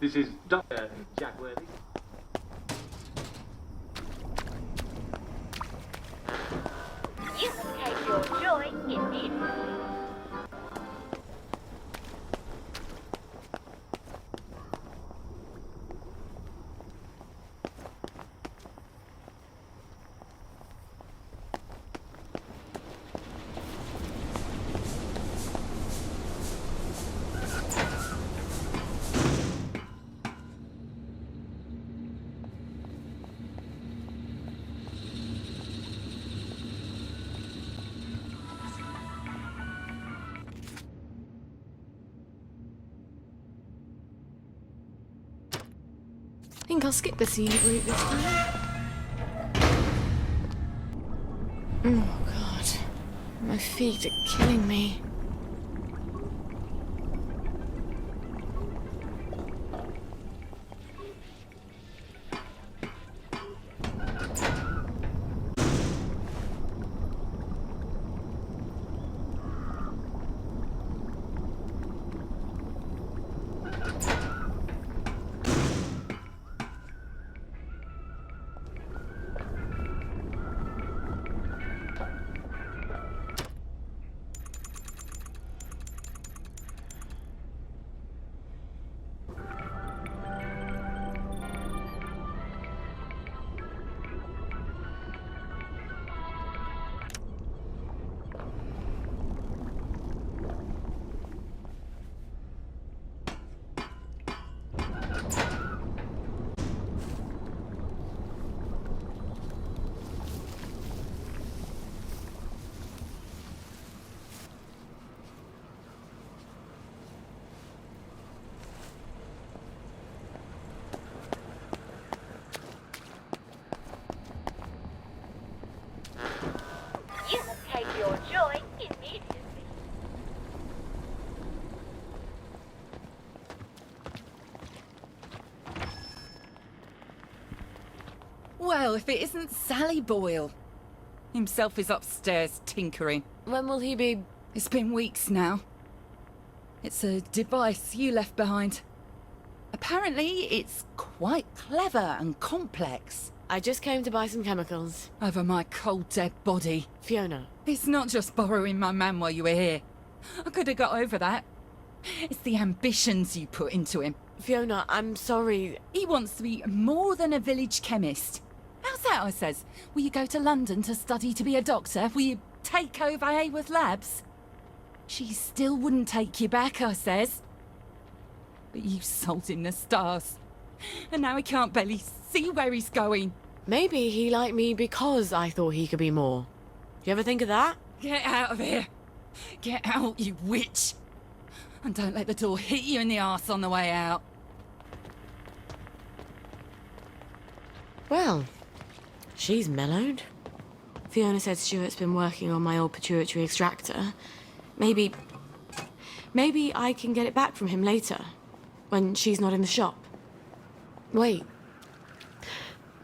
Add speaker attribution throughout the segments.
Speaker 1: This is Dr. Jack Worthy.
Speaker 2: You can take your joy immediately.
Speaker 3: I think I'll skip the scenic route this time. Oh god, my feet are killing me.
Speaker 2: You can take your joy immediately.
Speaker 4: Well, if it isn't Sally Boyle. Himself is upstairs tinkering.
Speaker 3: When will he be?
Speaker 4: It's been weeks now. It's a device you left behind. Apparently, it's quite clever and complex.
Speaker 3: I just came to buy some chemicals.
Speaker 4: Over my cold, dead body.
Speaker 3: Fiona.
Speaker 4: It's not just borrowing my man while you were here. I could have got over that. It's the ambitions you put into him.
Speaker 3: Fiona, I'm sorry.
Speaker 4: He wants to be more than a village chemist. How's that, I says? Will you go to London to study to be a doctor? Will you take over Haworth Labs? She still wouldn't take you back, I says. But you sold him the stars. And now he can't barely see where he's going.
Speaker 3: Maybe he liked me because I thought he could be more. Do you ever think of that?
Speaker 4: Get out of here. Get out, you witch. And don't let the door hit you in the arse on the way out.
Speaker 3: Well, she's mellowed. Fiona said Stuart's been working on my old pituitary extractor. Maybe I can get it back from him later, when she's not in the shop. Wait.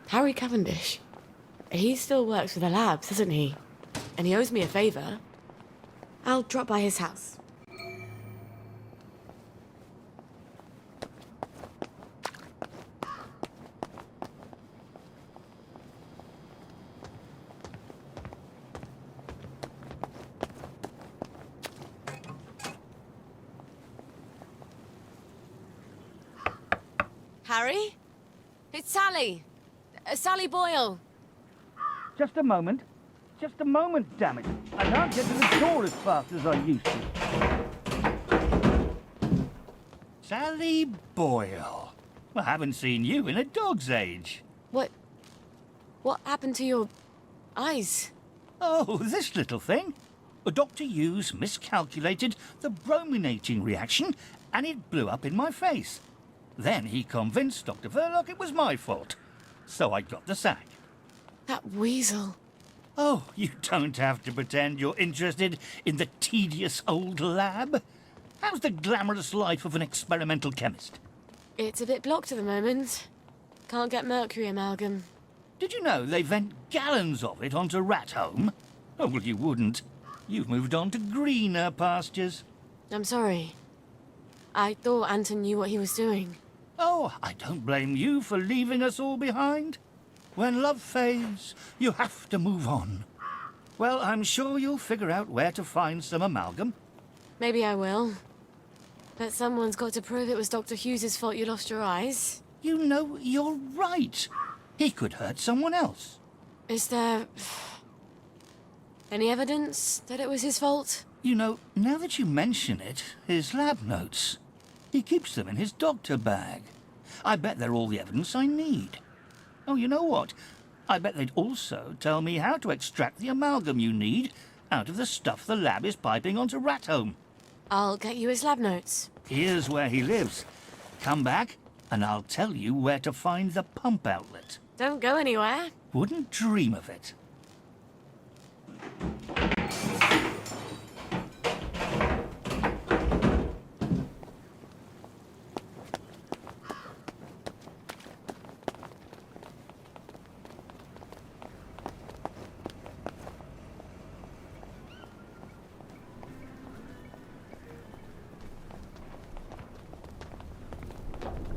Speaker 3: Harry Cavendish. He still works for the labs, doesn't he? And he owes me a favour. I'll drop by his house. Harry? It's Sally. Sally Boyle.
Speaker 5: Just a moment. Just a moment, damn it. I can't get to the door as fast as I used to. Sally Boyle. I haven't seen you in a dog's age.
Speaker 3: What happened to your eyes?
Speaker 5: Oh, this little thing. Dr. Hughes miscalculated the brominating reaction and it blew up in my face. Then he convinced Dr. Verloc it was my fault. So I got the sack.
Speaker 3: That weasel.
Speaker 5: Oh, you don't have to pretend you're interested in the tedious old lab. How's the glamorous life of an experimental chemist?
Speaker 3: It's a bit blocked at the moment. Can't get mercury amalgam.
Speaker 5: Did you know they vent gallons of it onto Rat Home? Oh, well, you wouldn't. You've moved on to greener pastures.
Speaker 3: I'm sorry. I thought Anton knew what he was doing.
Speaker 5: Oh, I don't blame you for leaving us all behind. When love fades, you have to move on. Well, I'm sure you'll figure out where to find some amalgam.
Speaker 3: Maybe I will. But someone's got to prove it was Dr. Hughes's fault you lost your eyes.
Speaker 5: You know, you're right. He could hurt someone else.
Speaker 3: Is there any evidence that it was his fault?
Speaker 5: You know, now that you mention it, his lab notes. He keeps them in his doctor bag. I bet they're all the evidence I need. Oh, you know what? I bet they'd also tell me how to extract the amalgam you need out of the stuff the lab is piping onto Rathome.
Speaker 3: I'll get you his lab notes.
Speaker 5: Here's where he lives. Come back, and I'll tell you where to find the pump outlet.
Speaker 3: Don't go anywhere.
Speaker 5: Wouldn't dream of it.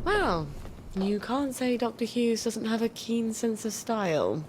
Speaker 3: Well, you can't say Dr. Hughes doesn't have a keen sense of style.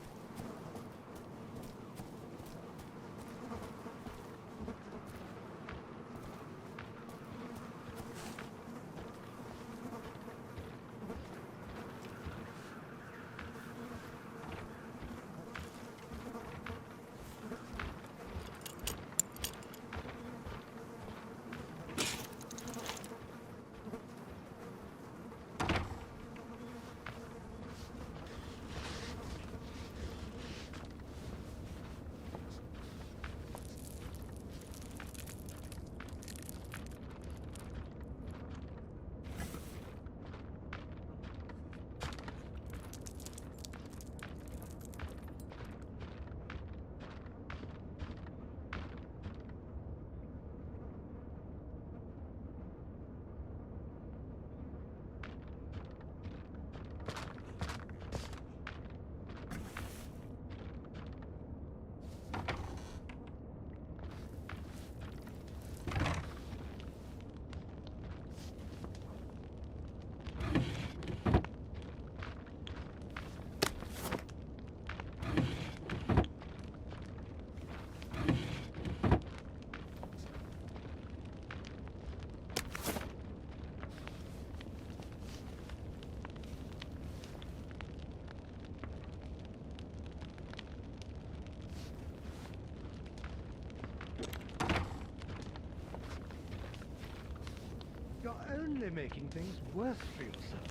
Speaker 6: You're only making things worse for yourself.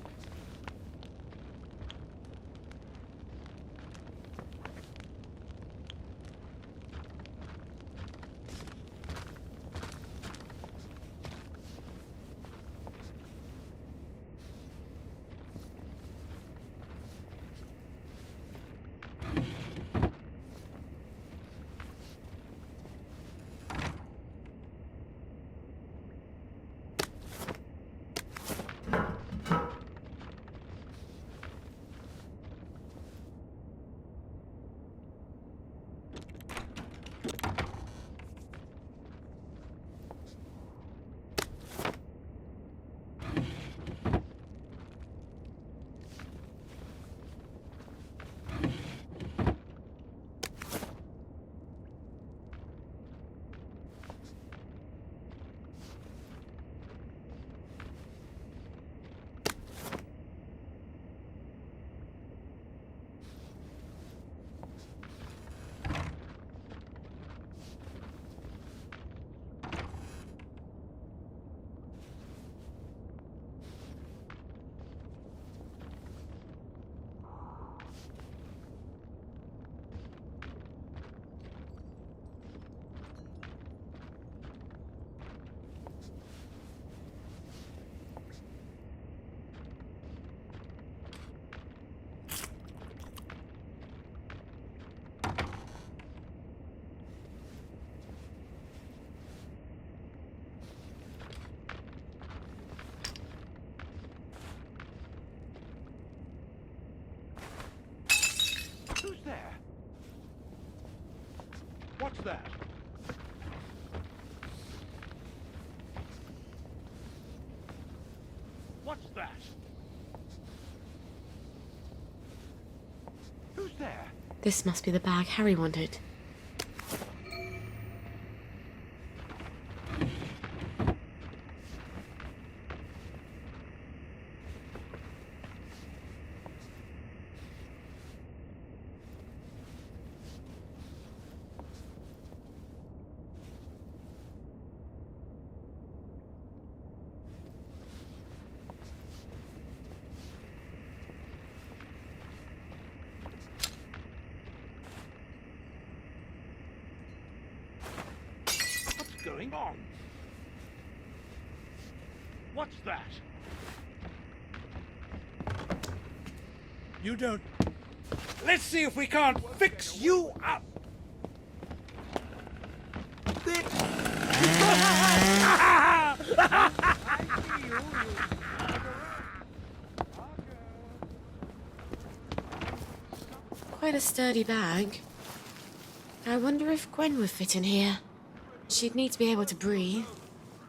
Speaker 6: Who's there? What's that? What's that? there?
Speaker 3: This must be the bag Harry wanted.
Speaker 6: What's going on? What's that?
Speaker 7: You don't... Let's see if we can't fix you up!
Speaker 3: Quite a sturdy bag. I wonder if Gwen would fit in here. She'd need to be able to breathe,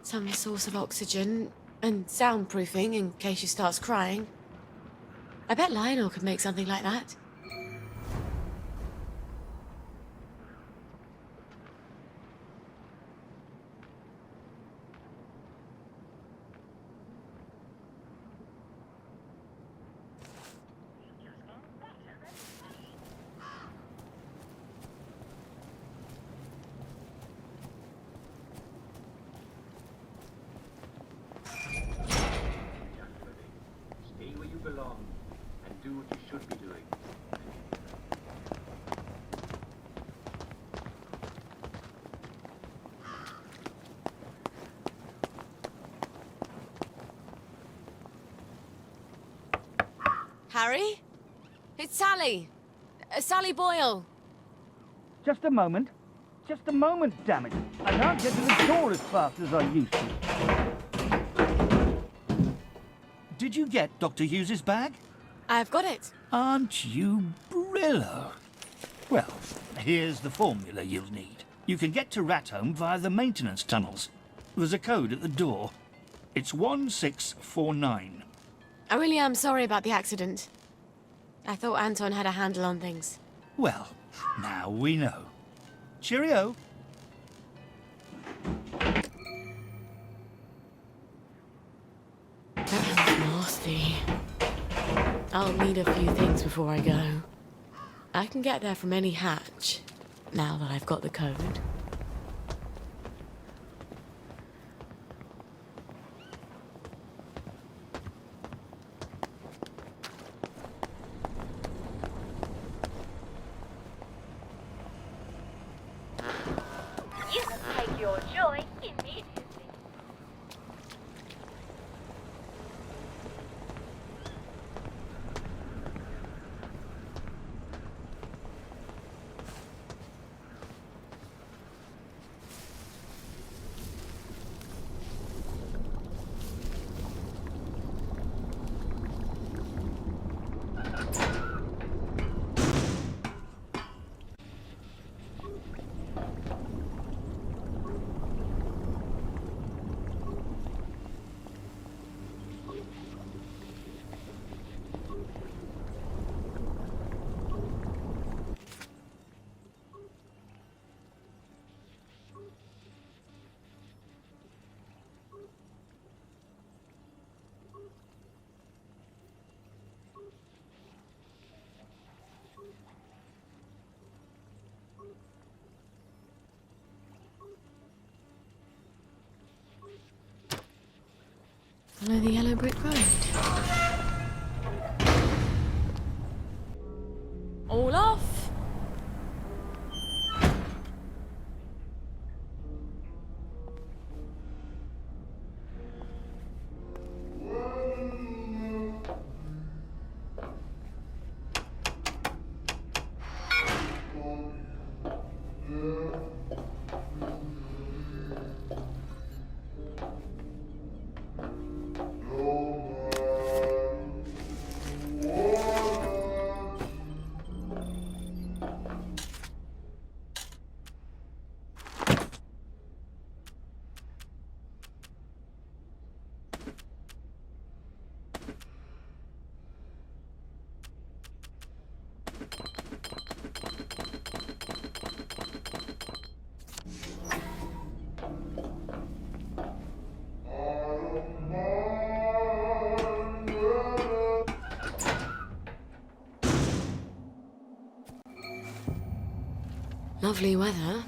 Speaker 3: some source of oxygen, and soundproofing in case she starts crying. I bet Lionel could make something like that.
Speaker 1: Stay where you belong and do what you should be doing.
Speaker 3: Harry? It's Sally. Sally Boyle.
Speaker 5: Just a moment. Just a moment, damn it. I can't get to the door as fast as I used to. Did you get Dr. Hughes's bag?
Speaker 3: I've got it.
Speaker 5: Aren't you Brillo? Well, here's the formula you'll need. You can get to Rathome via the maintenance tunnels. There's a code at the door. It's 1649.
Speaker 3: I really am sorry about the accident. I thought Anton had a handle on things.
Speaker 5: Well, now we know. Cheerio.
Speaker 3: That sounds nasty. I'll need a few things before I go. I can get there from any hatch, now that I've got the code.
Speaker 2: You can take your joy immediately.
Speaker 3: Follow the yellow brick road. All off! Lovely weather.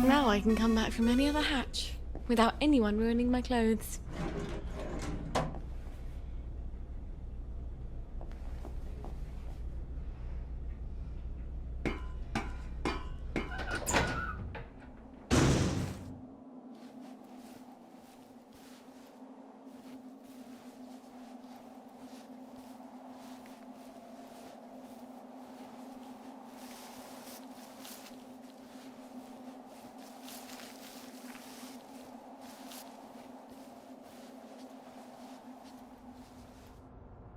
Speaker 3: Now I can come back from any other hatch without anyone ruining my clothes.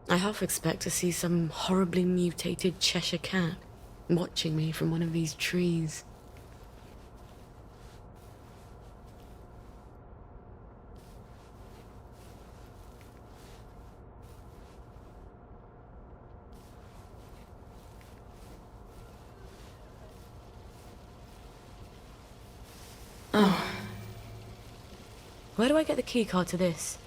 Speaker 3: I half expect to see some horribly mutated Cheshire cat watching me from one of these trees. Oh. Where do I get the keycard to this?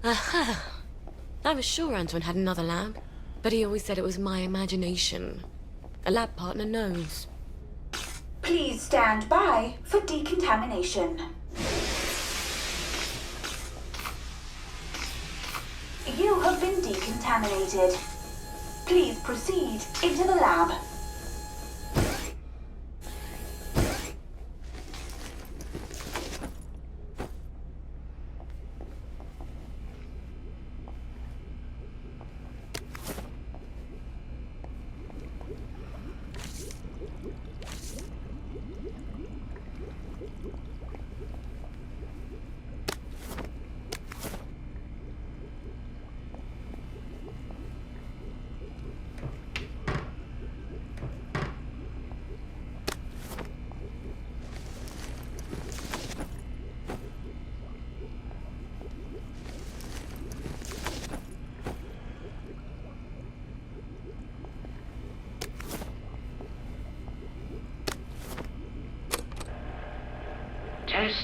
Speaker 3: Aha! I was sure Antoine had another lab, but he always said it was my imagination. A lab partner knows.
Speaker 8: Please stand by for decontamination. You have been decontaminated. Please proceed into the lab.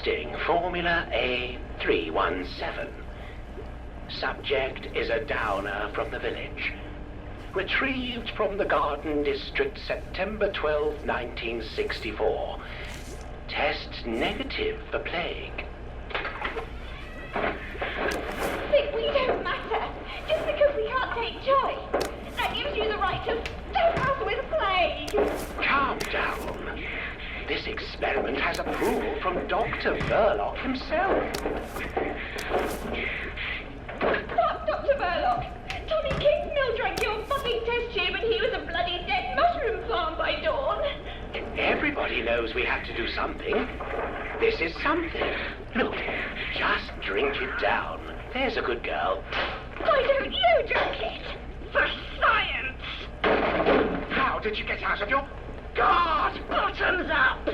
Speaker 9: Testing Formula A317. Subject is a downer from the village. Retrieved from the Garden District September 12, 1964. Test negative for plague.
Speaker 2: But we don't matter. Just because we can't take joy. That gives you the right to stop us with plague.
Speaker 9: Calm down. This experiment has approval from Dr. Verloc himself.
Speaker 2: Stop, Dr. Verloc. Tommy Kingsmill drank your fucking test tube and he was a bloody dead mushroom farm by dawn.
Speaker 9: Everybody knows we have to do something. This is something. Look, just drink it down. There's a good girl.
Speaker 2: Why don't you drink it? For science!
Speaker 9: How did you get out of your... God!
Speaker 2: Bottoms up!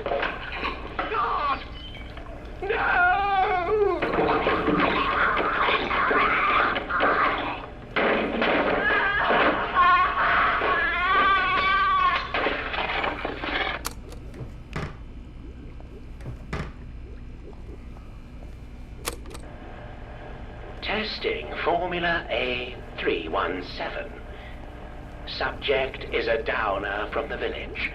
Speaker 9: God! No! Testing Formula A317. Subject is a downer from the village.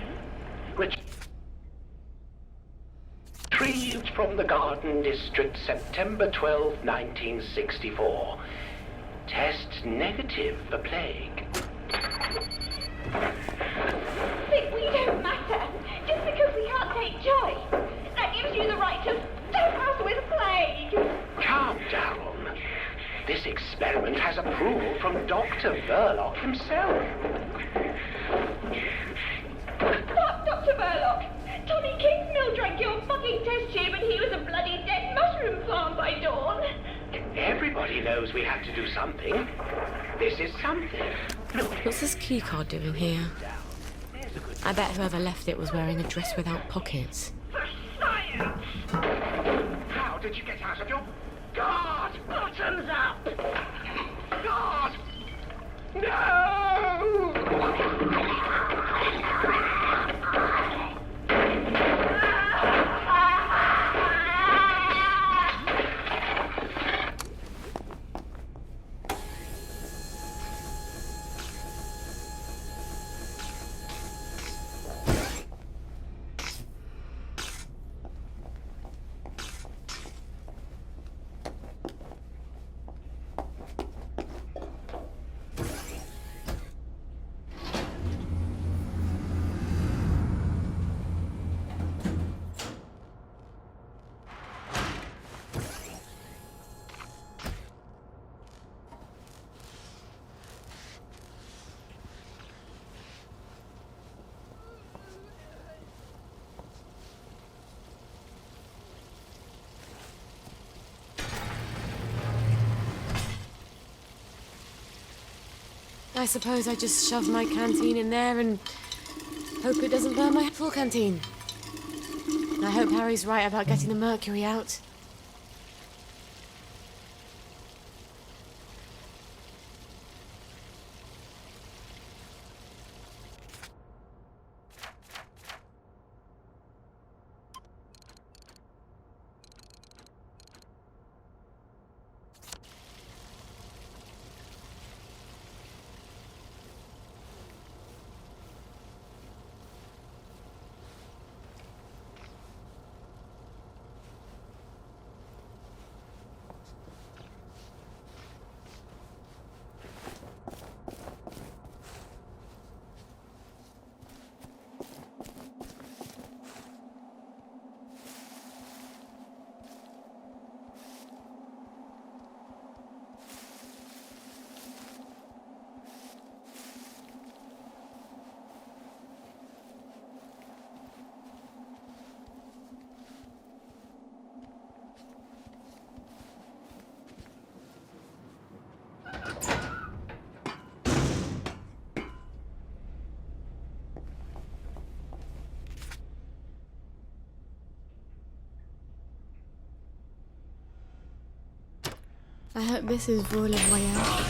Speaker 9: Retrieved from the Garden District September 12, 1964. Test negative for plague.
Speaker 2: But we don't matter. Just because we can't take joy. That gives you the right to stop us with plague.
Speaker 9: Calm down. This experiment has approval from Dr. Verloc himself.
Speaker 2: Stop, Dr. Verloc. Tommy Kingsmill drank your fucking test tube and he was a bloody dead mushroom farm by dawn.
Speaker 9: Everybody knows we have to do something. This is something. Look,
Speaker 3: What's this key card doing here?
Speaker 9: there's a good...
Speaker 3: I bet whoever left it was wearing a dress without pockets.
Speaker 2: For science!
Speaker 9: How did you get out of your... God!
Speaker 2: Bottoms up!
Speaker 9: God! No!
Speaker 3: I suppose I just shove my canteen in there and hope it doesn't burn my full canteen. I hope Harry's right about getting the mercury out. I hope this is Vorla's way out.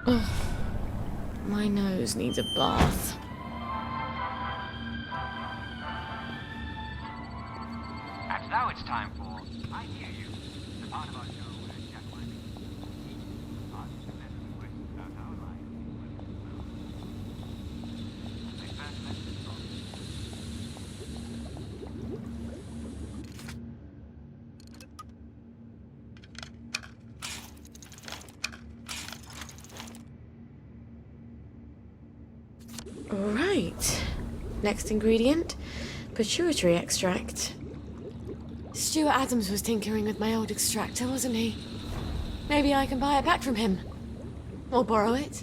Speaker 3: Oh, my nose needs a bath. Next ingredient, pituitary extract. Stuart Adams was tinkering with my old extractor, wasn't he? Maybe I can buy it back from him. Or borrow it.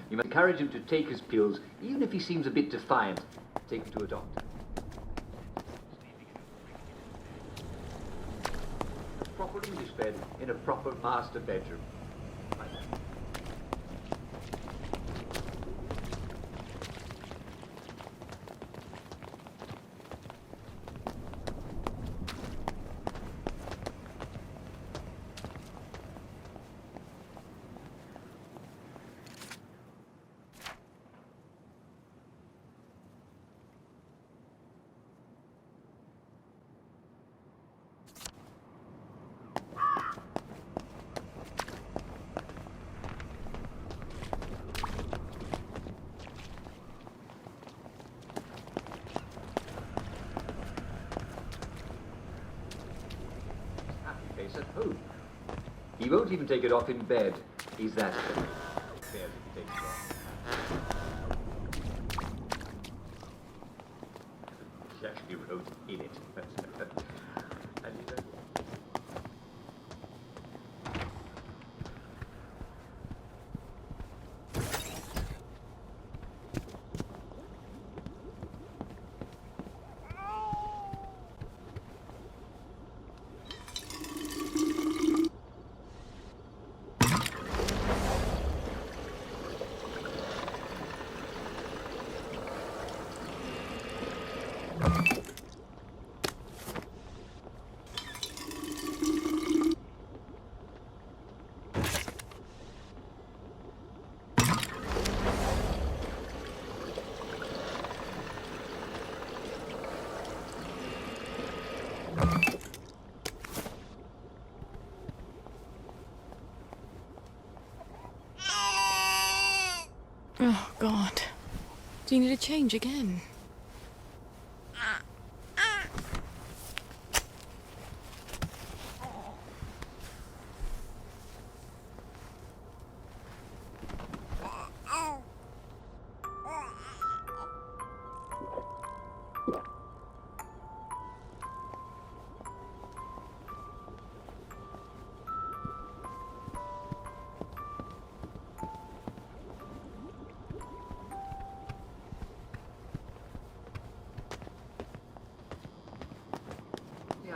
Speaker 1: You must encourage him to take his pills, even if he seems a bit defiant. Take him to a doctor. A proper English bed in a proper master bedroom. Like that. At home. He won't even take it off in bed. He's that good. Cares if he takes it off. He actually wrote in it. And he said,
Speaker 3: Oh, God. Do you need a change again?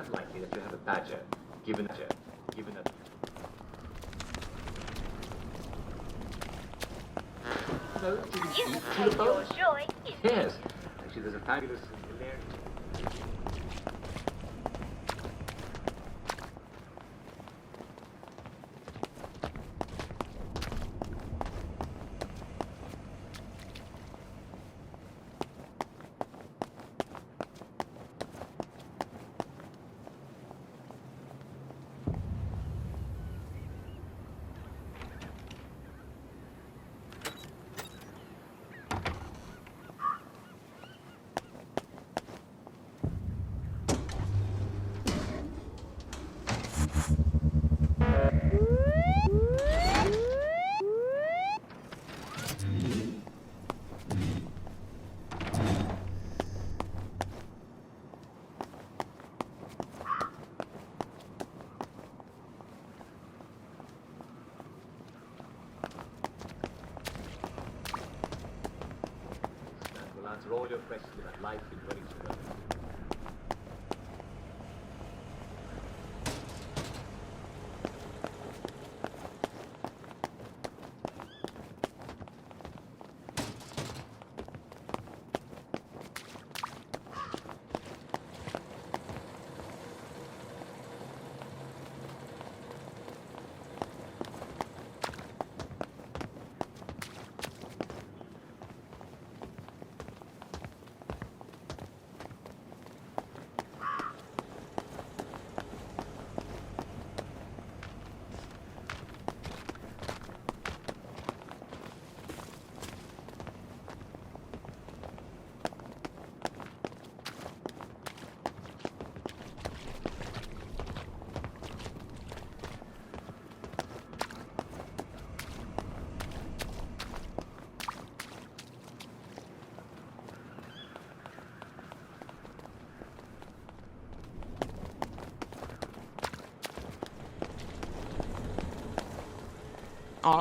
Speaker 3: unlikely that you have a badger, given a... No, it didn't eat to the bone. Yes, actually there's a fabulous and hilarious... Will answer all your questions about life in Wellington.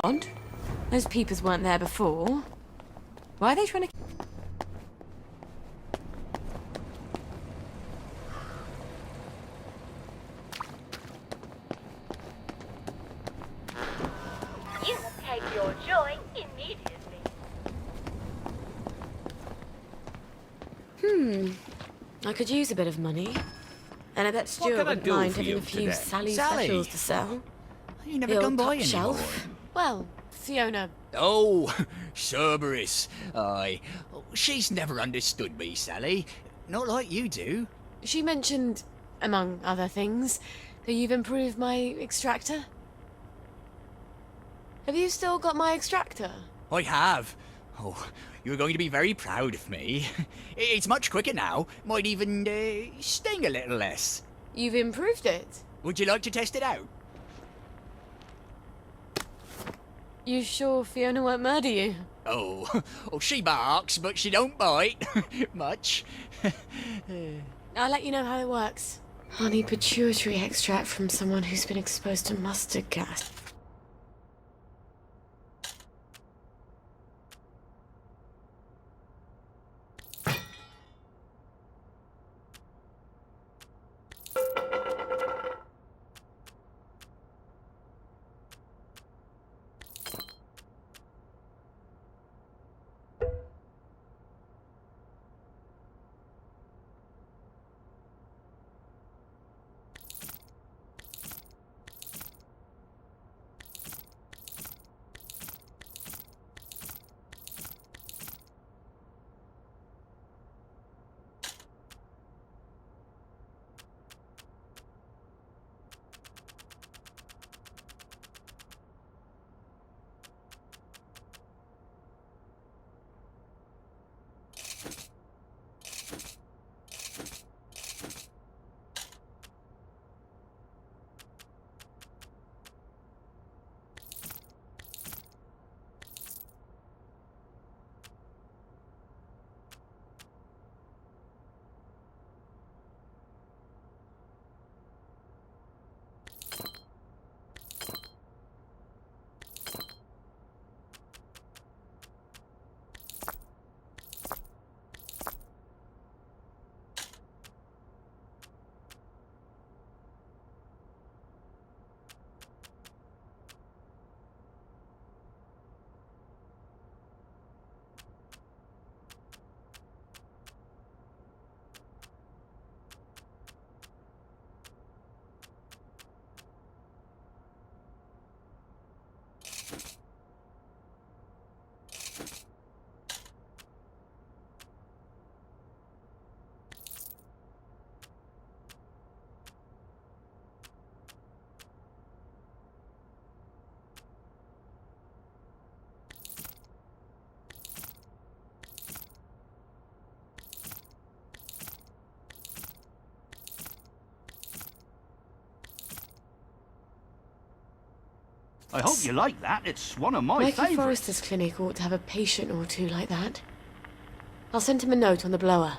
Speaker 3: odd. Those peepers weren't there before. Why are they trying to...
Speaker 2: You will take your joy immediately.
Speaker 3: I could use a bit of money. And I bet Stuart
Speaker 7: can I
Speaker 3: wouldn't
Speaker 7: do
Speaker 3: mind
Speaker 7: for
Speaker 3: having
Speaker 7: you
Speaker 3: a few
Speaker 7: today?
Speaker 3: Sally
Speaker 10: Sally?
Speaker 3: specials to sell.
Speaker 10: You never
Speaker 3: The
Speaker 10: come
Speaker 3: old
Speaker 10: by
Speaker 3: top
Speaker 10: anymore.
Speaker 3: shelf. Well, Fiona...
Speaker 10: Oh, Cerberus. Aye. She's never understood me, Sally. Not like you do.
Speaker 3: She mentioned, among other things, that you've improved my extractor. Have you still got my extractor?
Speaker 10: I have. Oh, you're going to be very proud of me. It's much quicker now. Might even sting a little less.
Speaker 3: You've improved it?
Speaker 10: Would you like to test it out?
Speaker 3: You sure Fiona won't murder you?
Speaker 10: Oh, she barks, but she don't bite. Much.
Speaker 3: I'll let you know how it works. Honey pituitary extract from someone who's been exposed to mustard gas.
Speaker 5: I hope you like that. It's one of my
Speaker 3: Mikey
Speaker 5: favourites.
Speaker 3: Forrester's clinic ought to have a patient or two like that. I'll send him a note on the blower.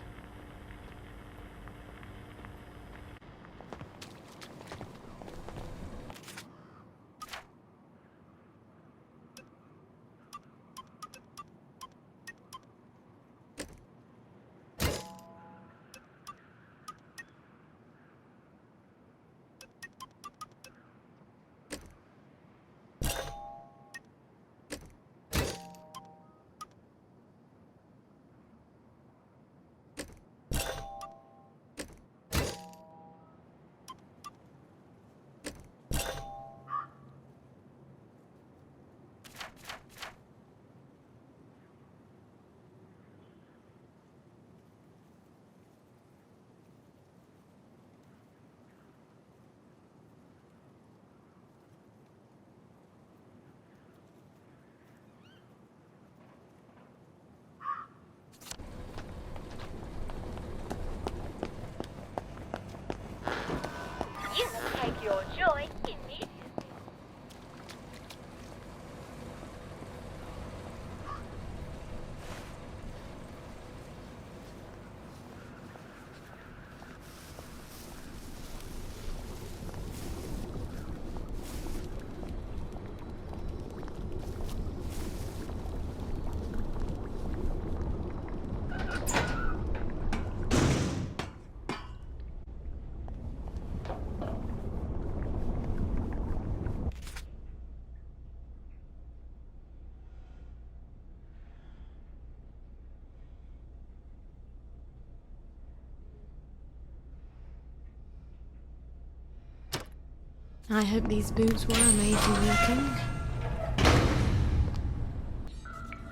Speaker 3: I hope these boots were made for walking.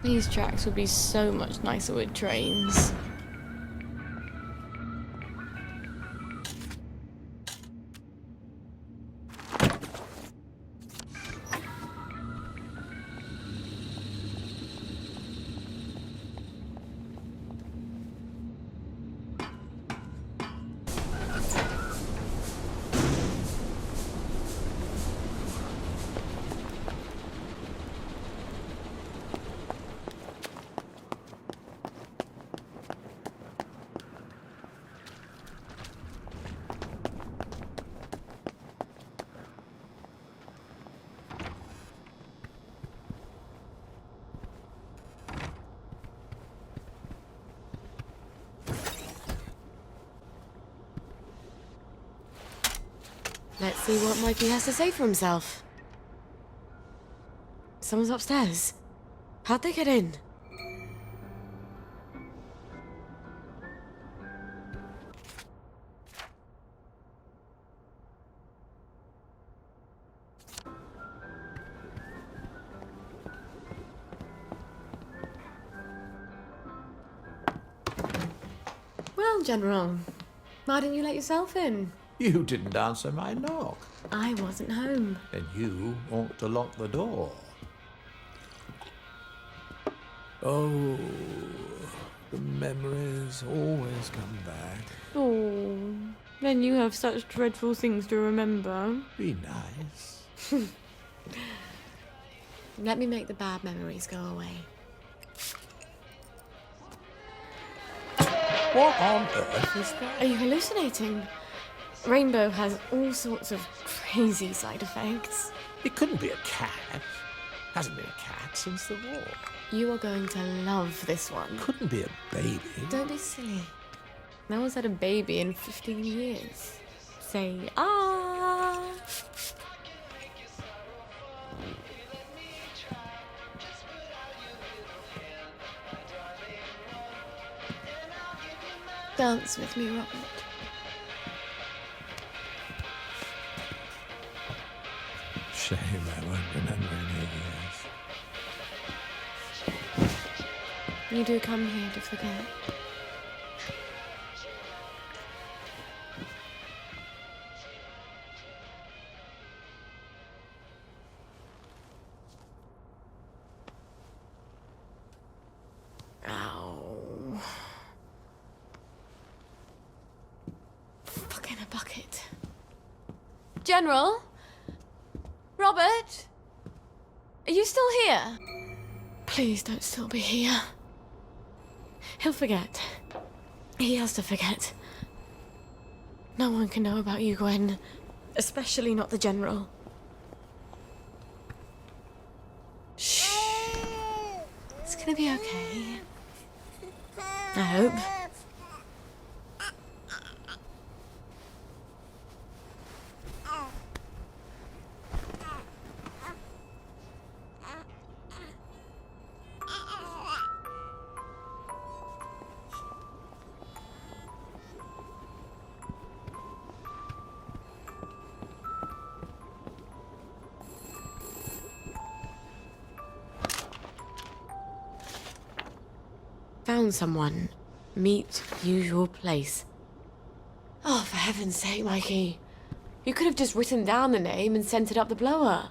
Speaker 3: These tracks would be so much nicer with trains. Let's see what Mikey has to say for himself. Someone's upstairs. How'd they get in? Well, General, why didn't you let yourself in?
Speaker 11: You didn't answer my knock.
Speaker 3: I wasn't home.
Speaker 11: And you ought to lock the door. Oh, the memories always come back.
Speaker 3: Oh, then you have such dreadful things to remember.
Speaker 11: Be nice.
Speaker 3: Let me make the bad memories go away.
Speaker 11: What on earth is that?
Speaker 3: Are you hallucinating? Rainbow has all sorts of crazy side effects.
Speaker 11: It couldn't be a cat. Hasn't been a cat since the war.
Speaker 3: You are going to love this one.
Speaker 11: Couldn't be a baby.
Speaker 3: Don't be silly. No one's had a baby in 15 years. Say, ah! Dance with me, Robert.
Speaker 11: Shame I won't remember any years.
Speaker 3: You do come here to forget. Ow. Fuck in a bucket. General? Robert? Are you still here? Please don't still be here. He'll forget. He has to forget. No one can know about you, Gwen. Especially not the General. Shh. It's gonna be okay. I hope. Found someone. Meet usual place. Oh, for heaven's sake, Mikey. You could have just written down the name and sent it up the blower.